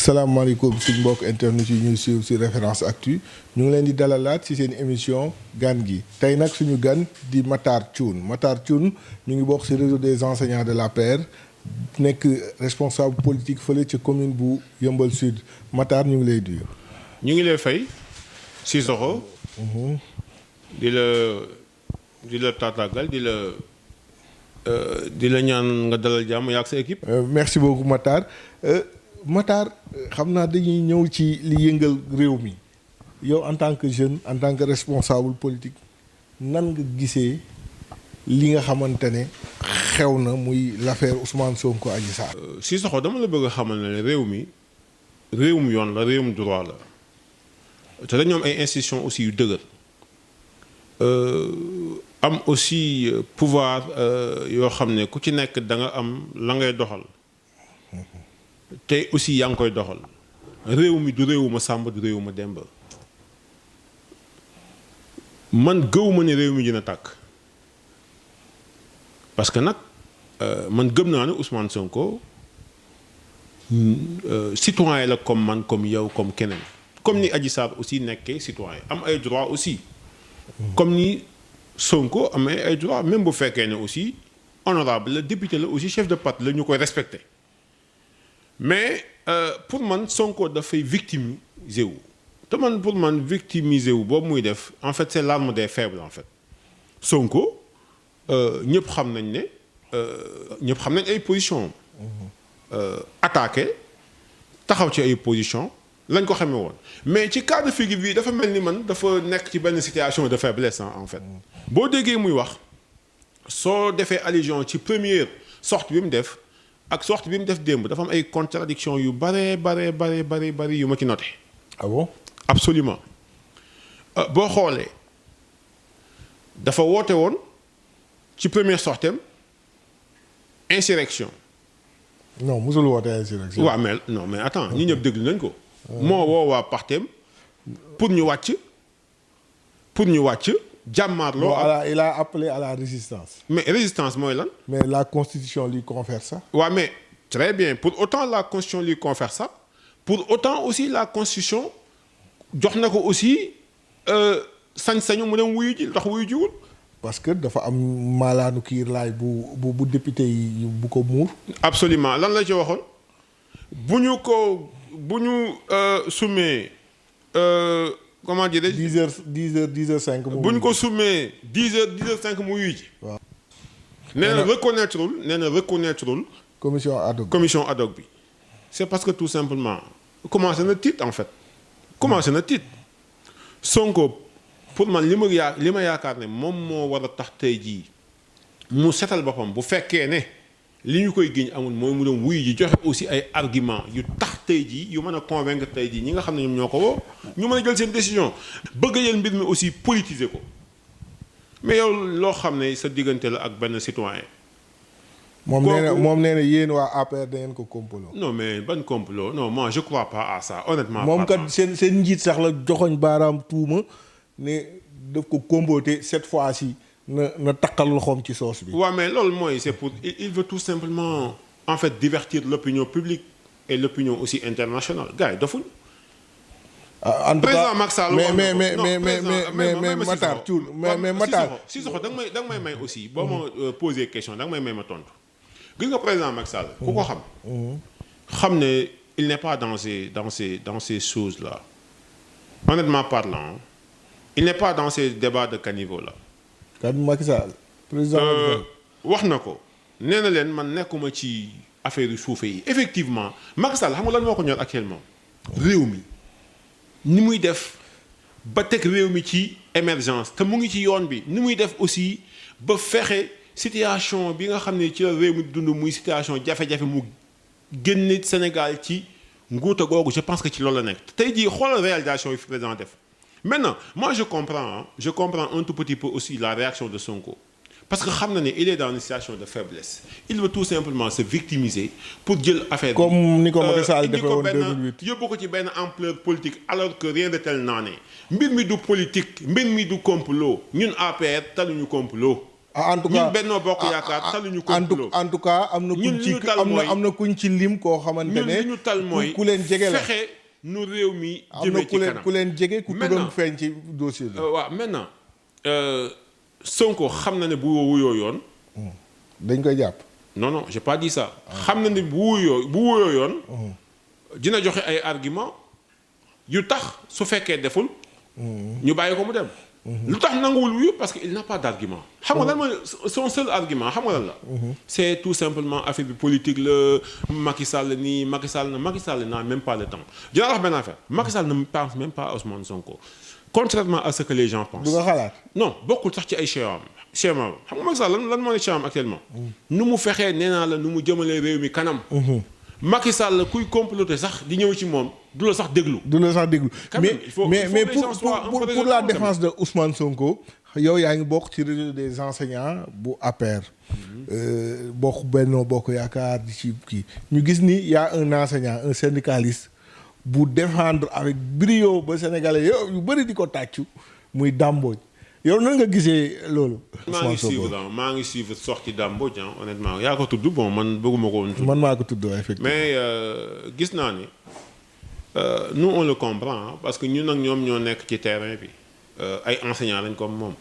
asalaamaaleykum suñ mbokk internet yi ñuy suivre ci Référence Actu ñu ngi leen di dalalaat ci seen émission gan gi tey nag suñu gan di Matar Thioune ñu ngi bokk ci réseau des enseignants de l'APR nekk responsable politique fële ci commune bu Yeumbeul Sud Matar ñu ngi lay nuyu. ñu ngi lay fay Cissokho. di la taatagal di la ñaan nga dalal jàmm yaa ak sa équipe. merci beaucoup Matar. Matar xam naa dañuy ñëw ci li yëngal réew mi yow en tant que jeune en tant que responsable politique nan nga gisee li nga xamante ne xew na muy l'affaire Ousmane Sonko Adji Sarr. Cissokho dama la bëgg a xamal ne réewum yoon la réewum droit la te dañoo am ay institutions aussi yu dëgër am aussi pouvoir yoo xam ne ku ci nekk da nga am la ngay doxal. te aussi yaa ngi koy doxal réew mi du réewuma Sàmba du réewuma Demba man gëwuma ne réew mi dina tàkk parce que nag man gëm naa ne Ousmane Sonko citoyen la comme man comme yow comme keneen comme ni Adji Sarr aussi nekkee citoyen am ay droit aussi comme ni Sonko amee ay droit même bu fekkee ne aussi honorable la député la aussi chef de parti la ñu koy respecté mais pour man Sonko dafay victimiser wu te man pour man victimiser wu boobu muy def en fait c'est l'arme des faibles en fait Sonko ñëpp xam nañ ay position attaqué taxaw ci ay position lañ ko xamee woon mais ci cas de figure bi dafa mel ni man dafa nekk ci benn situation de faiblesse en fait boo déggee muy wax soo defee allusion ci première sortie bi mu def ak sortie bi mu def démb dafa am ay contradiction yu bare yu ma ci noté. Ah bon? Absolument boo xoolee dafa woote woon ci première sortiem insurrection. non musul woote insurrection. waaw mais attends ñi ñëpp déglu nañ ko. moo woo waa partem pour ñu wàcc jàmmaarloo. bon il a appelé à la résistance. mais résistance mooy lan. mais la constitution lui confère ça. waaw mais très bien pour autant la constitution lui confère ça pour autant aussi la constitution jox na ko aussi sañ-sañu mu dem wuyu ji ndax wuyu jiwul. parce que dafa am maalaanu kiir laay bu député yi bu ko muur. absolument lan la ci waxoon bu ñu summee comment dire. 10h05. bu ñu ko summee 10h05 mu wuyu ji. waaw. nee na reconnaîtrewul commission ad hoc bi c'est parce que tout simplement commencé na tiit en fait Sonko pour man li ma yaakaar ne moom moo war a tax tey jii mu setal boppam bu fekkee ne li ñu koy giñ amul mooy mu dem wuyu ji joxe aussi ay argument yu tax tey jii yu mën a convaincre tey jii ñi nga xam ne ñoom ñoo ko woo ñu mën a jël seen décision bëgg jël mbir mi aussi politiser ko mais yow loo xam ne sa diggante la ak benn citoyen. moom nee na yéen waa APR da ngeen ko complot. non mais ban complot non moi je crois pas à ça honnêtement. moom kat seen njiit sax la joxoñ baaraam tuuma ne daf ko comploter cette fois-ci na takkal loxoom ci soos bi. waaw mais loolu mooy c'est pour il veut tout simplement en fait divertir l'opinion publique et l'opinion aussi internationale gars yi dofuñ. en tout cas président Macky Sall mais Matar Thioune mais Matar. Cissokho da nga may may aussi boo ma poser question da nga may may ma tontu. gis nga président Macky Sall ku ko xam ne il n'est pas dans ces choses là honnêtement parlant il n'est pas dans ces débats de caniveau là. kan Macky Sall président wax na ko nee na leen man nekkuma ci affaire yu suufe yi effectivement Macky Sall xam nga lan moo ko ñor actuellement réew mi ni muy def ba teg réew mi ci émergence te mu ngi ci yoon bi ni muy def aussi ba fexe situation bi nga xam ne ci la réew mi dund muy situation jafe-jafe mu génne Sénégal ci nguuta googu je pense que ci loolu la nekk tey jii xoolal réalisation yi fi président def maintenant moi je comprends un tout petit peu aussi la réaction de Sonko parce que xam na ne il est dans une situation de faiblesse il veut tout simplement se victimiser pour jël affaire bi comme ni ko Macky Sall defee woon 2008 yóbbu ko ci benn ampleur politique alors que rien de tel n'en est mbir mi du politique mbir mi du complot ñun APR taluñu complot en tout cas ñun Benno Bokk Yaakaar taluñu complot. en tout cas am na kuñ ci am na kuñ ci lim koo xamante ne. ñun li ñu tal mooy ku leen jege la fexe nu réew mi am na jëmee ci kanam ku leen jege ku turam feeñ ci dossier bi. waaw maintenant Sonko xam na ne bu wuyoo yoon. dañ koy jàpp. non non j'ai pas dit ça. xam na ne bu wuyoo yoon. dina joxe ay argument yu tax su fekkee deful. ñu bàyyi ko mu dem. lu tax nanguwul wuyu parce que il n'a pas d'argument. xam nga lan mooy son seul argument xam nga lan la. c'est tout simplement affaire bi politique la Macky Sall nii Macky Sall n'a même pas le temps. dinaa wax benn affaire Macky Sall ne pense même pas à Ousmane Sonko. contrairement à ce que les gens pensent. du nga xalaat. non bokkul sax ci ay schéma xam nga Macky Sall lan moo ne schéma actuellement. nu mu fexee nee naa la nu mu jëmalee réew mi kanam. Macky Sall kuy comploter sax di ñëw ci moom du la sax déglu. mais pour la défense de Ousmane Sonko yow yaa ngi bokk ci réseau des enseignants bu APR. bokk Benno Bokk Yaakaar di ci kii ñu gis ni y a un enseignant un syndicaliste bu défendre avec brio ba sénégalais yow yu bëri di ko tàccu muy Dame Mbodj yow nan nga gisee loolu. maa ngi suivre sortie Dame Mbodj honnêtement yaa ko tudd bon man bëgguma ko woon tudd. man maa ko tudd effectivement. mais gis naa ni nous on le comprend parce que ñun ak ñoom ñoo nekk ci terrain bi ay enseignants lañ comme moom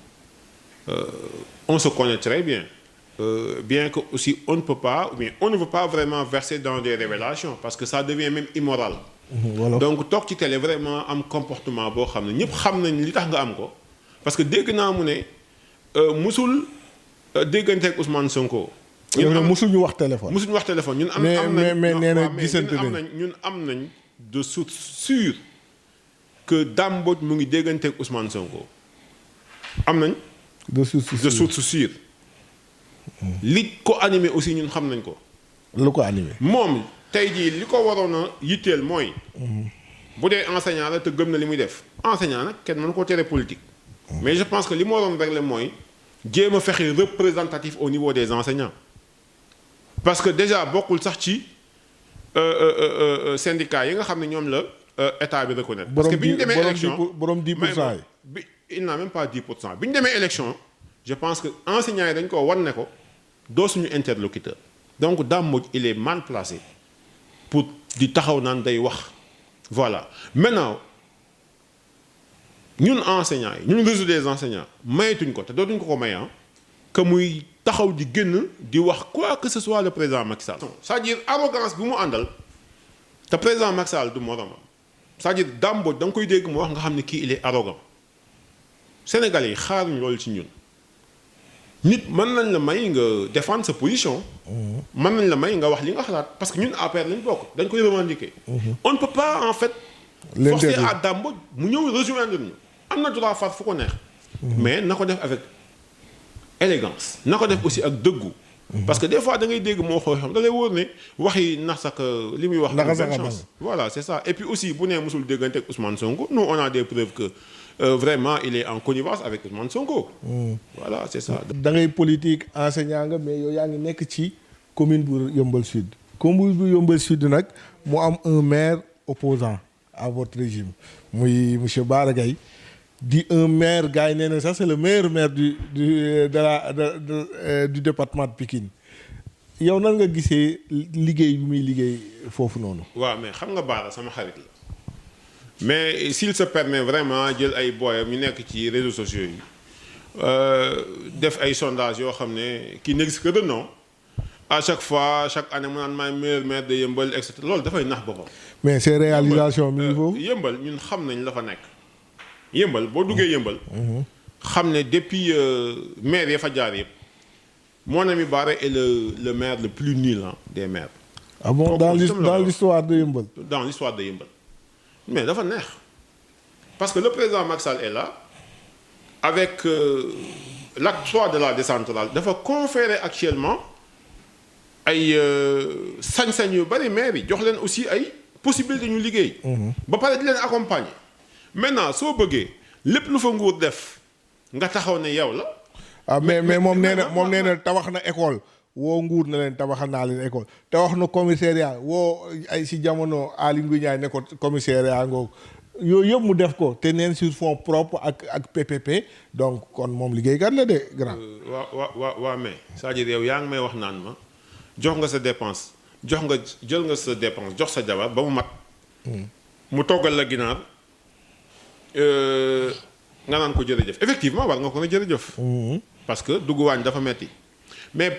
on se connaît très bien bien que aussi on ne peut pas ou bien on ne veut pas vraiment verser dans des révélations parce que ça devient même immoral. Voilà. Donc toog ci télé vraiment am comportement boo xam ne ñëpp xam nañ li tax nga am ko. parce que dégg naa mu ne musul dégganteeg Ousmane Sonko. musuñu wax téléphone. ñun am nañ mais nee na gisante ñun am nañ de source sûre que Dame Mbodj mu ngi dégganteeg Ousmane Sonko am nañ. de source sûre. li ko animé aussi ñun xam nañ ko. lu ko animé. moom tey jii li ko waroon a yitteel mooy. bu dee enseignant la te gëm na li muy def enseignant nag kenn mën koo tere politique. mais je pense que li ma waroon régler mooy jéem a fexe représentatif au niveau des enseignants parce que déjà bokkul sax ci syndicats yi nga xam ne ñoom la état bi reconnaître. parce que bi ñu demee élection borom 10% bi il n'a même pas 10% bi ñu demee élection je pense que enseignants yi dañ ko wan ne ko doo suñu interlocuteur donc Dame Mbodj il est mal placé pour di taxaw naan day wax voilà maintenant. ñun enseignants yi ñun réseau des enseignants mayetuñ ko te dootuñ ko may que muy taxaw di génn di wax quoi que ce soit le président Macky Sall. c'est-à-dire arrogance bi mu àndal te président Macky Sall du moromam c'est-à-dire Dame Mbodj da nga koy dégg mu wax nga xam ne kii il est arrogant Sénégalais yi xaaruñ loolu ci ñun nit mën nañ la may nga défendre sa position. mën nañ la may nga wax li nga xalaat parce que ñun APR lañ bokk dañ koy revendiquer. On ne peut pas en fait. forcer à Dame Mbodj mu ñëw rejoindre ñu am na droit far fu ko neex. mais na ko def avec élégance na ko def aussi ak dëggu. parce que des fois da ngay dégg moo xooy xam da lay wóor ne waxi nax sax li muy wax. naka chance voilà c'est ça et puis aussi bu nee mosul déggante ak Ousmane Sonko nous on a des preuves que vraiment il est en connivence avec Ousmane Sonko. voilà c'est ça. da ngay politique enseignant nga mais yow yaa ngi nekk ci commune bu Yeumbeul Sud. commune bu Yeumbeul Sud nag mu am un maire opposant à votre régime muy monsieur Bara Gaye di un maire gars yi nee na sax c'est le meilleur maire du département de Pikine yow nan nga gisee liggéey bi muy liggéey foofu noonu. waaw mais xam nga Bara sama xarit la mais s'il se permet vraiment jël ay booyam ñu nekk ci réseaux sociaux yi def ay sondages yoo xam ne qui n'existe que de nom à chaque fois chaque année mu naan maay meilleur maire de Yeumbeul et cetera loolu dafay nax boppam. mais ces réalisations mi ngi foofu. Yeumbeul ñun xam nañ la fa nekk. Yeumbeul boo duggee Yeumbeul. xam ne depuis maire ya fa jaar yëpp. mon ami Bara est le maire le plus nul des maires. ah bon dans l'histoire de Yeumbeul. dans l'histoire de Yeumbeul mais dafa neex parce que le président Macky Sall est là avec l'acte 3 de la décentralisation dafa conférer actuellement ay sañ-sañ yu bari maire yi jox leen aussi ay possibilités ñu liggéey. ba pare di leen accompagner. maintenant soo bëggee lépp lu fa nguur def nga taxaw ne yow la. ah mais moom nee na tabax na école woo nguur na leen tabaxal naa leen école te wax na commissariat woo ay si jamono Aly Ngouille Ndiaye ne ko commissariat ngoog yooyu yëpp mu def ko te neen sur fonds propres ak PPP donc kon moom liggéeykat la de grand. waa mais c'est-à-dire yow yaa ngi may wax naan ma jox nga sa dépense jël nga sa dépense jox sa jabar ba mu mat. mu toggal la ginaar nga naan ko jërëjëf effectivement war nga ko ne jërëjëf. parce que dugg waañ dafa metti mais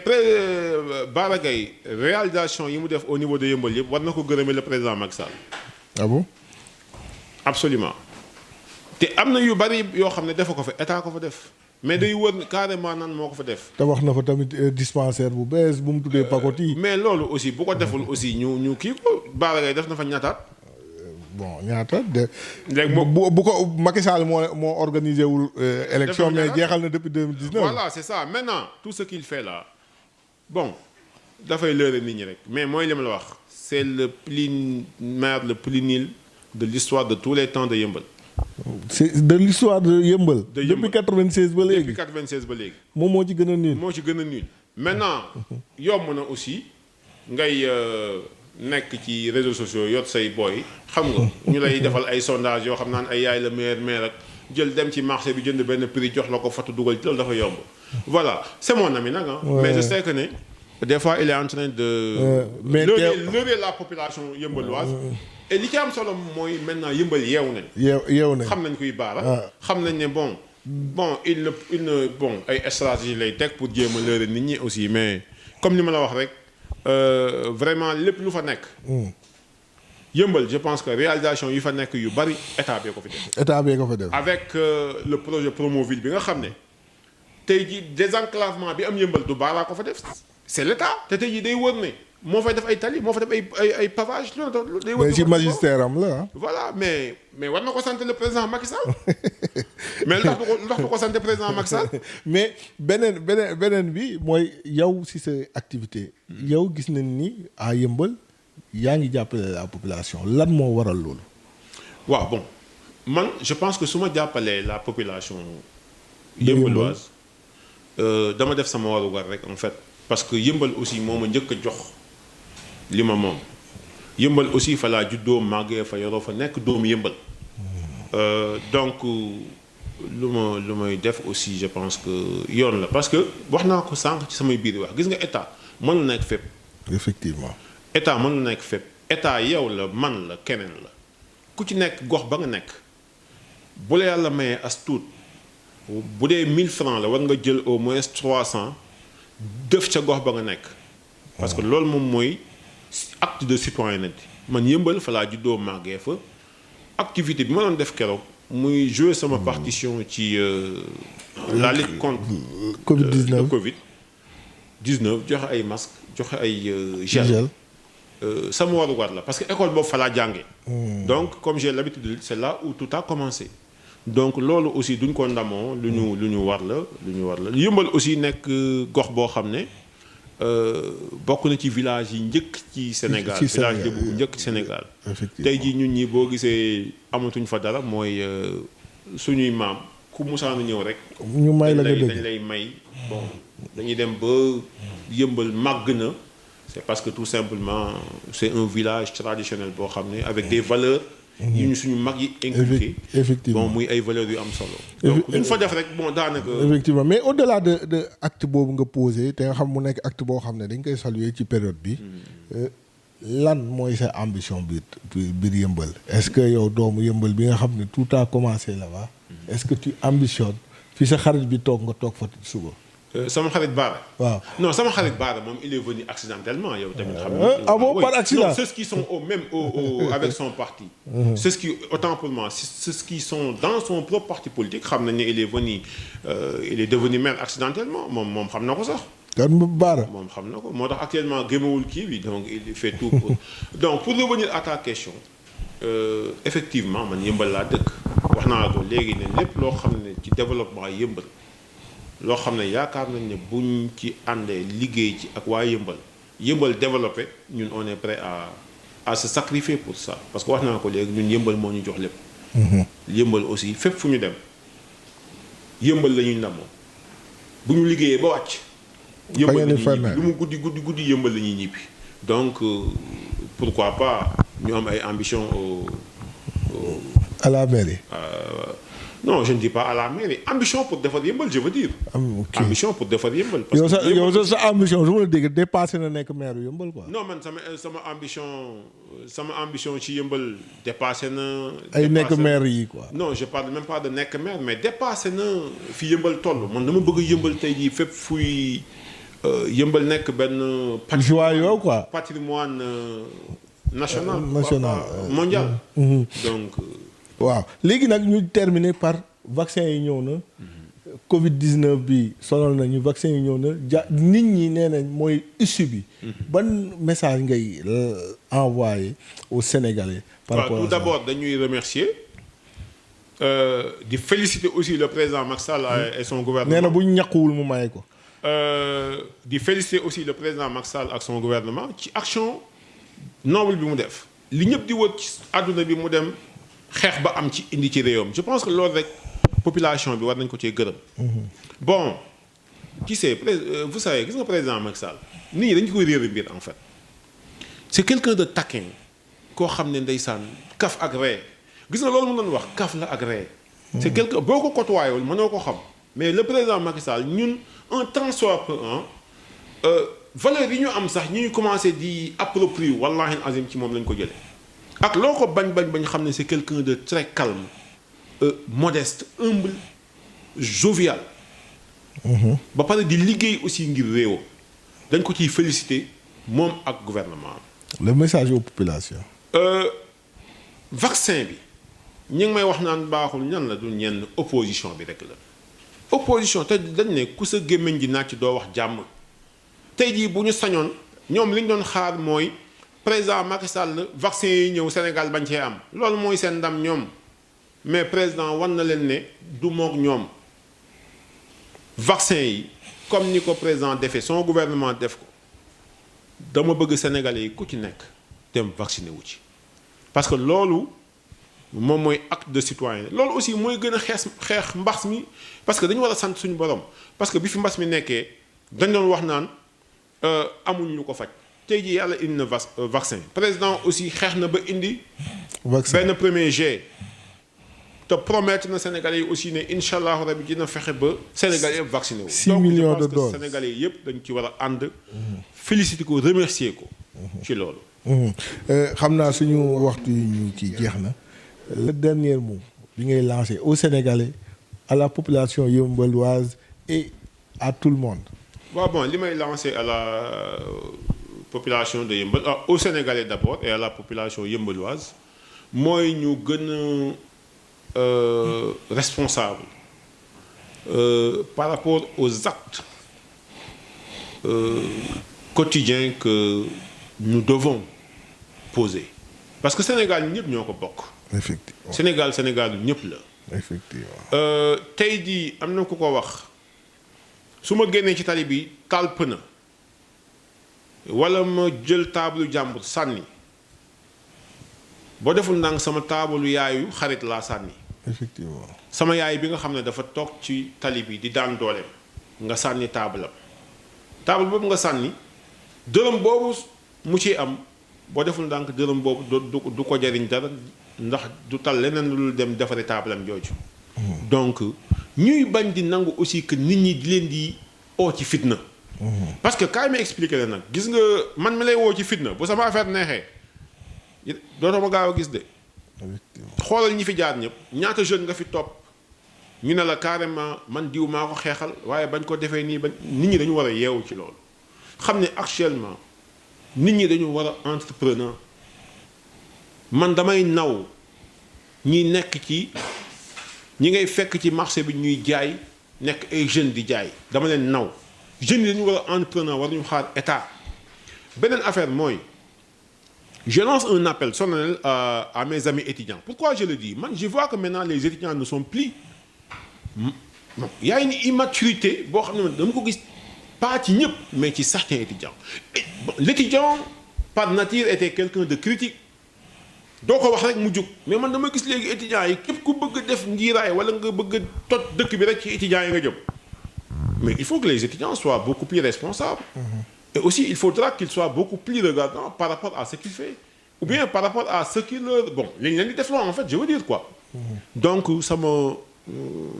Bara Gaye réalisation yi mu def au niveau de Yeumbeul yëpp war na ko gërëme le président Macky Sall. ah bon. absolument te am na yu bari yoo xam ne defa ko fa état ko fa def mais day wër carrément nan moo ko fa def. te wax na fa tamit dispensaire bu bees bu mu tuddee Pakoti. mais loolu aussi bu ko deful aussi ñu kii ko Bara Gaye def na fa ñaataat. bon ñaata de. léegi bu ko Macky Sall moo organisé wul. élection mais jeexal na depuis 2019. voilà c'est ça maintenant tout ce qu'il fait là bon dafay lëre nit ñi rek mais mooy li ma la wax c'est le maire le plus nul de l'histoire de tous les temps de Yeumbeul. c'est de l'histoire de Yeumbeul. depuis 96 ba léegi depuis 96 ba léegi. moom moo ci gën a nul. moo ci gën a nul maintenant yomb na aussi ngay nekk ci réseaux sociaux yot say booy xam nga ñu lay defal ay sondage yoo xam naan ay yaay la meilleur maire ak jël dem ci marché bi jënd benn prix jox la ko fatu dugal ci loolu dafa yomb. voilà c'est mon ami nag mais je sais que ne des fois il est en train de. leurrer la population yëmbaloise. et li ci am solo mooy maintenant yëmbal yeewu nañ. yeewu nañ xam nañ kuy Bara. xam nañ ne bon il ne bon ay stratégie lay teg pour jéem a leurrer nit ñi aussi mais comme ni ma la wax rek vraiment lépp lu fa nekk. yëmbal je pense que réalisation yi fa nekk yu bari état bee ko fi def. état bee ko fa def. avec le projet Promoville bi nga xam ne tey jii désenclavement bi am yëmbal du Bara ko fa def c'est l'état te tey jii day wër ne moo fay def ay tali moo fa def ay pavage loolu day wër. mais ci magistère am la voilà mais war na ko sant le président Macky Sall mais lu tax du ko sant président Macky Sall. mais beneen bi mooy yow si sa activité. yow gis nañ ni à yëmbal yaa ngi jàppale la population lan moo waral loolu. waaw bon man je pense que su ma jàppalee la population yëmbaloise dama def sama warugar rek en fait parce que yëmbal aussi moo ma njëkk a jox li ma moom yëmbal aussi fa laa juddoo màggee fa yoroo fa nekk doomu yëmbal donc lu may def aussi je pense que yoon la parce que wax naa ko sànq ci samay biir wax gis nga état mënul nekk fépp. effectivement. état mënul nekk fépp état yow la man la keneen la ku ci nekk gox ba nga nekk bu la yàlla mayee as tuut bu dee 1000 francs la war nga jël au moins 300 def ca gox ba nga nekk. parce que loolu moom mooy acte de citoyenneté man yëmbal fa laa juddoo màggee fa activité bi ma doon def keroog muy jouer sama partition ci la lutte contre le Covid-19 joxe ay masques joxe ay gel. sama warugar la parce que école boobu fa laa jàngee. donc comme j'ai l'habitude de dire c'est là où tout a commencé. donc loolu aussi duñ ko ndamoo lu ñu war la yëmbal aussi nekk gox boo xam ne bokk na ci village yi njëkk ci Sénégal. village bu njëkk ci Sénégal. tey jii ñun ñi boo gisee amatuñ fa dara mooy suñuy maam ku musaanu ñëw rek. ñu may la dañ lay may bon dañuy dem ba yëmbal màgg na. c'est parce que tout simplement c'est un village traditionnel boo xam ne avec des valeurs. yu ñu suñu mag yi inculqué. effectivement bon muy ay valeurs yu am solo. donc lu ñu fa def rek bon daanaka. effectivement mais au-delà de acte boobu nga posé te nga xam mu nekk acte boo xam ne dañ koy saluer ci période bi. lan mooy sa ambition biir yëmbal. est-ce que yow doomu yëmbal bi nga xam ne tout a commencé là-bas. est-ce que tu ambitionnes fi sa xarit bi toog nga toog fa suba. sama xarit Bara. waaw non sama xarit Bara moom il est venu accidentellement yow tamit. xam nga ah bon par accident. non ceux qui sont avec son parti. ceux qui autant pour moi ceux qui sont dans son propre parti politique xam nañ ne il est venu il est devenu maire accidentellement moom xam na ko sax. kan Bara. moom xam na ko moo tax actuellement gémmewul kii bi donc il fait tout pour donc pour revenir à ta question effectivement man yëmbal laa dëkk wax naa ko léegi ne lépp loo xam ne ci développement yëmbal. loo xam ne yaakaar nañ ne buñ ci àndee liggéey ci ak waa yëmbal développé ñun on est prêt à se sacrifier pour ça parce que wax naa ko léegi ñun yëmbal moo ñu jox lépp. yëmbal aussi fépp fu ñu dem yëmbal la ñuy ndamoo bu ñu liggéeyee ba wàcc. yëmbal la ñuy ñibbi lu mu guddi yëmbal la ñuy ñibbi donc pourquoi pas ñu am ay ambition à la mairie. Non, je ne dis pas à la mairie. Ambition pour defar Yeumbeul, je veux dire. Ok. Ambition pour defar Yeumbeul. parce yow que yow sa ambition su ma la dégg dépassé na nekk maire Yeumbeul quoi. non man sama ambition ci Yeumbeul dépassé na. ay nekk dépassé na- maire yi quoi. non je parle même pas de nekk maire mais dépassé na fi Yeumbeul toll man dama bëgg Yeumbeul tey jii fépp fuy Yeumbeul nekk benn. joyau quoi. patrimoine national. national, mondial. Donc. waaw léegi nag ñu terminer par vaccin yi ñëw na. Covid 19 bi sonal nañu vaccin yi ñëw na nit ñi nee nañ mooy issue bi. ban message ngay envoyer aux Sénégalais. par rapport tout d'abord dañuy remercier di féliciter aussi le président Macky Sall et son gouvernement. nee na bu ñu ñàkkuwul mu maye ko. di féliciter aussi le président Macky Sall ak son gouvernement ci action noble bi mu def. li ñëpp di wër ci àdduna bi mu dem xeex ba am ci indi ci réewam je pense que loolu rek population bi war nañ ko cee gërëm. bon qui sait vous savez gis nga président Macky Sall nit ñi dañu koy réer mbir en fait c'est quelqu'un de taquin koo xam ne ndeysaan kaf ak ree gis nga loolu mu doon wax kaf la ak ree c'est quelqu'un boo ko côtoyé mënoo ko xam mais le président Macky Sall ñun un tant soit peu valeur yi ñu am sax ñu commencé di approprier wallahi azim ci moom lañ ko jëlee ak loo ko bañ xam ne c'est quelqu'un de très calme modeste humble jovial ba pare di liggéey aussi ngir réewam dañ ko ciy féliciter moom ak gouvernement le message aux populations. vaccin bi ñi ngi may wax naan baaxul ñan la du ñenn opposition bi rek la opposition te dañ ne ku sa gémmiñ gi nàcc doo wax jàmm tey jii bu ñu sañoon ñoom li ñu doon xaar mooy président Macky Sall vaccin yi ñëw Sénégal bañ cee am loolu mooy seen ndam ñoom mais président wan na leen ne du moog ñoom vaccin yi comme ni ko président defee son gouvernement def ko dama bëgg Sénégalais yi ku ci nekk dem vacciné wu ci parce que loolu moom mooy acte de citoyen loolu aussi mooy gën a xeex mbas mi parce que dañu war a sant suñu borom parce que bi fi mbas mi nekkee dañ doon wax naan amuñu ñu ko faj tey jii yàlla indi na vaccin président aussi xeex na ba indi. vaccin benn premier jet. te promettre na Sénégalais yi aussi ne incha allahu rabi dina fexe ba Sénégalais yëpp vacciné wu. 6 millions de doses Sénégalais yëpp dañ ci war a ànd. féliciter ko remercier ko. ci loolu. xam naa suñu waxtu yi ñu ci jeex na. le dernier mot bi ngay lancer aux Sénégalais à la population yeumbeulloise et à tout le monde. waaw bon li may lancer à la population de Yeumbeul aux Sénégalais d'abord et à la population yeumbeulloise mooy ñu gën a responsable par rapport aux actes quotidiens que nous devons poser parce que Sénégal ñëpp ñoo ko bokk. effectivement Sénégal ñëpp la. effectivement. tey jii am na ku ko wax su ma génnee ci tali bi taal pëna wala ma jël taabalu jàmbur sànni boo deful ndànk sama taabalu yaayu xarit laa sànni. effectivement. sama yaay bi nga xam ne dafa toog ci tali bi di daan dooleem nga sànni taabalam taabal boobu nga sànni dërëm boobu mu ciy am boo deful ndànk dërëm boobu du ko jariñ dara ndax du tal leneen lu dem defari taabalam jooju. donc ñuy bañ di nangu aussi que nit ñi di leen di oo ci fitna. parce que kaay ma expliquer la nag gis nga man mi lay woo ci fitna bu sama affaire neexee dootoo ma gaaw a gis de. xoolal ñi fi jaar ñëpp ñaata jeune nga fi topp ñu ne la carrément man diw maa ko xeexal waaye bañ ko defee nii ba nit ñi dañu war a yeewu ci loolu xam ne actuellement nit ñi dañu war a entrepreneur man damay naw ñi nekk ci ñi ngay fekk ci marché bi ñuy jaay nekk ay jeunes di jaay dama leen naw jeunes yi dañu war a entrepreneur war ñu xaar état beneen affaire mooy je lance un appel solennel à mes amis étudiants pourquoi je le dis man je vois que maintenant les étudiants ne sont plus il y a une immaturité boo xam ne dama ko gis pas ci ñëpp mais ci certains étudiants l'étudiant par nature était quelqu'un de critique doo ko wax rek mu jóg mais man dama gis léegi étudiants yi képp ku bëgg a def njiiraay wala nga bëgg a toj dëkk bi rek ci étudiants yi nga jëm mais il faut que les étudiants soient beaucoup plus responsables. Et aussi, il faudra qu'il soit beaucoup plus regardant par rapport à ce qu'il fait. Ou bien par rapport à ce qu'il... Bon, en fait, je veux dire quoi. donc sama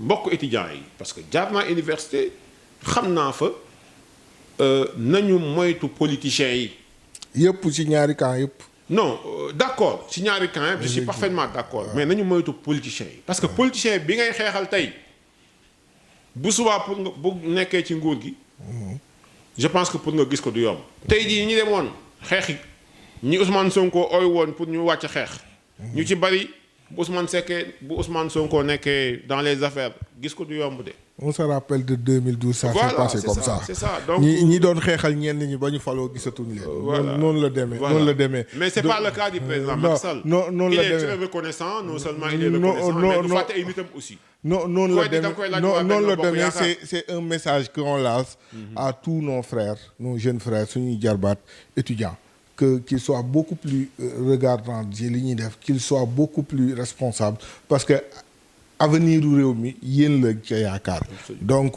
mbokk étudiants yi parce que jaar naa université xam naa fa nañu moytu politiciens yi. yëpp ci ñaari camp yëpp. non d'accord ci ñaari camp yëpp je suis parfaitement d'accord mais nañu moytu politiciens yi. parce que politicien bi ngay xeexal tey bu subaa pour nga bu nekkee ci nguur gi. je pense que pour nga gis ko du yomb. tey jii ñi demoon xeex ñi Ousmane Sonko ooy woon pour ñu wàcc xeex. ñu ci bari bu Ousmane Sonko nekkee dans les affaires gis ko du yomb de. on se rappelle de 2012. ça s'est passé comme ça c'est ça donc ñi doon xeexal ñenn ñi ba ñu faloo gisatuñu leen. voilà noonu la demee noonu la demee. mais c'est pas le cas du président Macky Sall. noonu la demee il est très reconnaissant non seulement il est reconnaissant mais du fàtte ay nitam aussi. noonu la demee c'est un message qu'on lance à tous nos frères nos jeunes frères suñuy jarbaat étudiants. qu'ils soient beaucoup plus regardants ci li ñuy def qu'ils soient beaucoup plus responsables parce que avenir u réew mi yéen la ca yaakaar. donc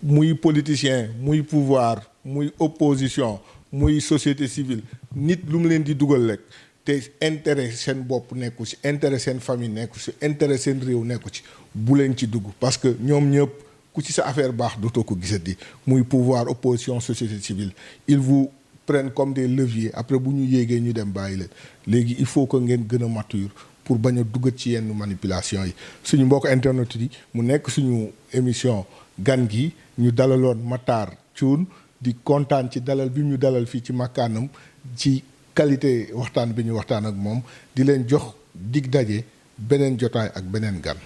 muy politicien muy pouvoir muy opposition muy société civile nit lu mu leen di dugal rek te intérêt seen bopp nekku ci intérêt seen famille nekku ci intérêt seen réew nekku ci bu leen ci dugg parce que ñoom ñëpp ku ci sa affaire baax dootoo ko gisati muy pouvoir opposition société civile ils vous prennent comme des leviers après bu ñu yéegee ñu dem bàyyi leen léegi il faut que ngeen gën a mature pour bañ a duggat ci yenn manipulation yi suñu mbokk internet yi mu nekk suñu émission gan gi ñu dalaloon Matar Thioune di kontaan ci dalal bi ñu dalal fii ci makkaanam ci qualité waxtaan bi ñu waxtaan ak moom di leen jox dig daje beneen jotaay ak beneen gan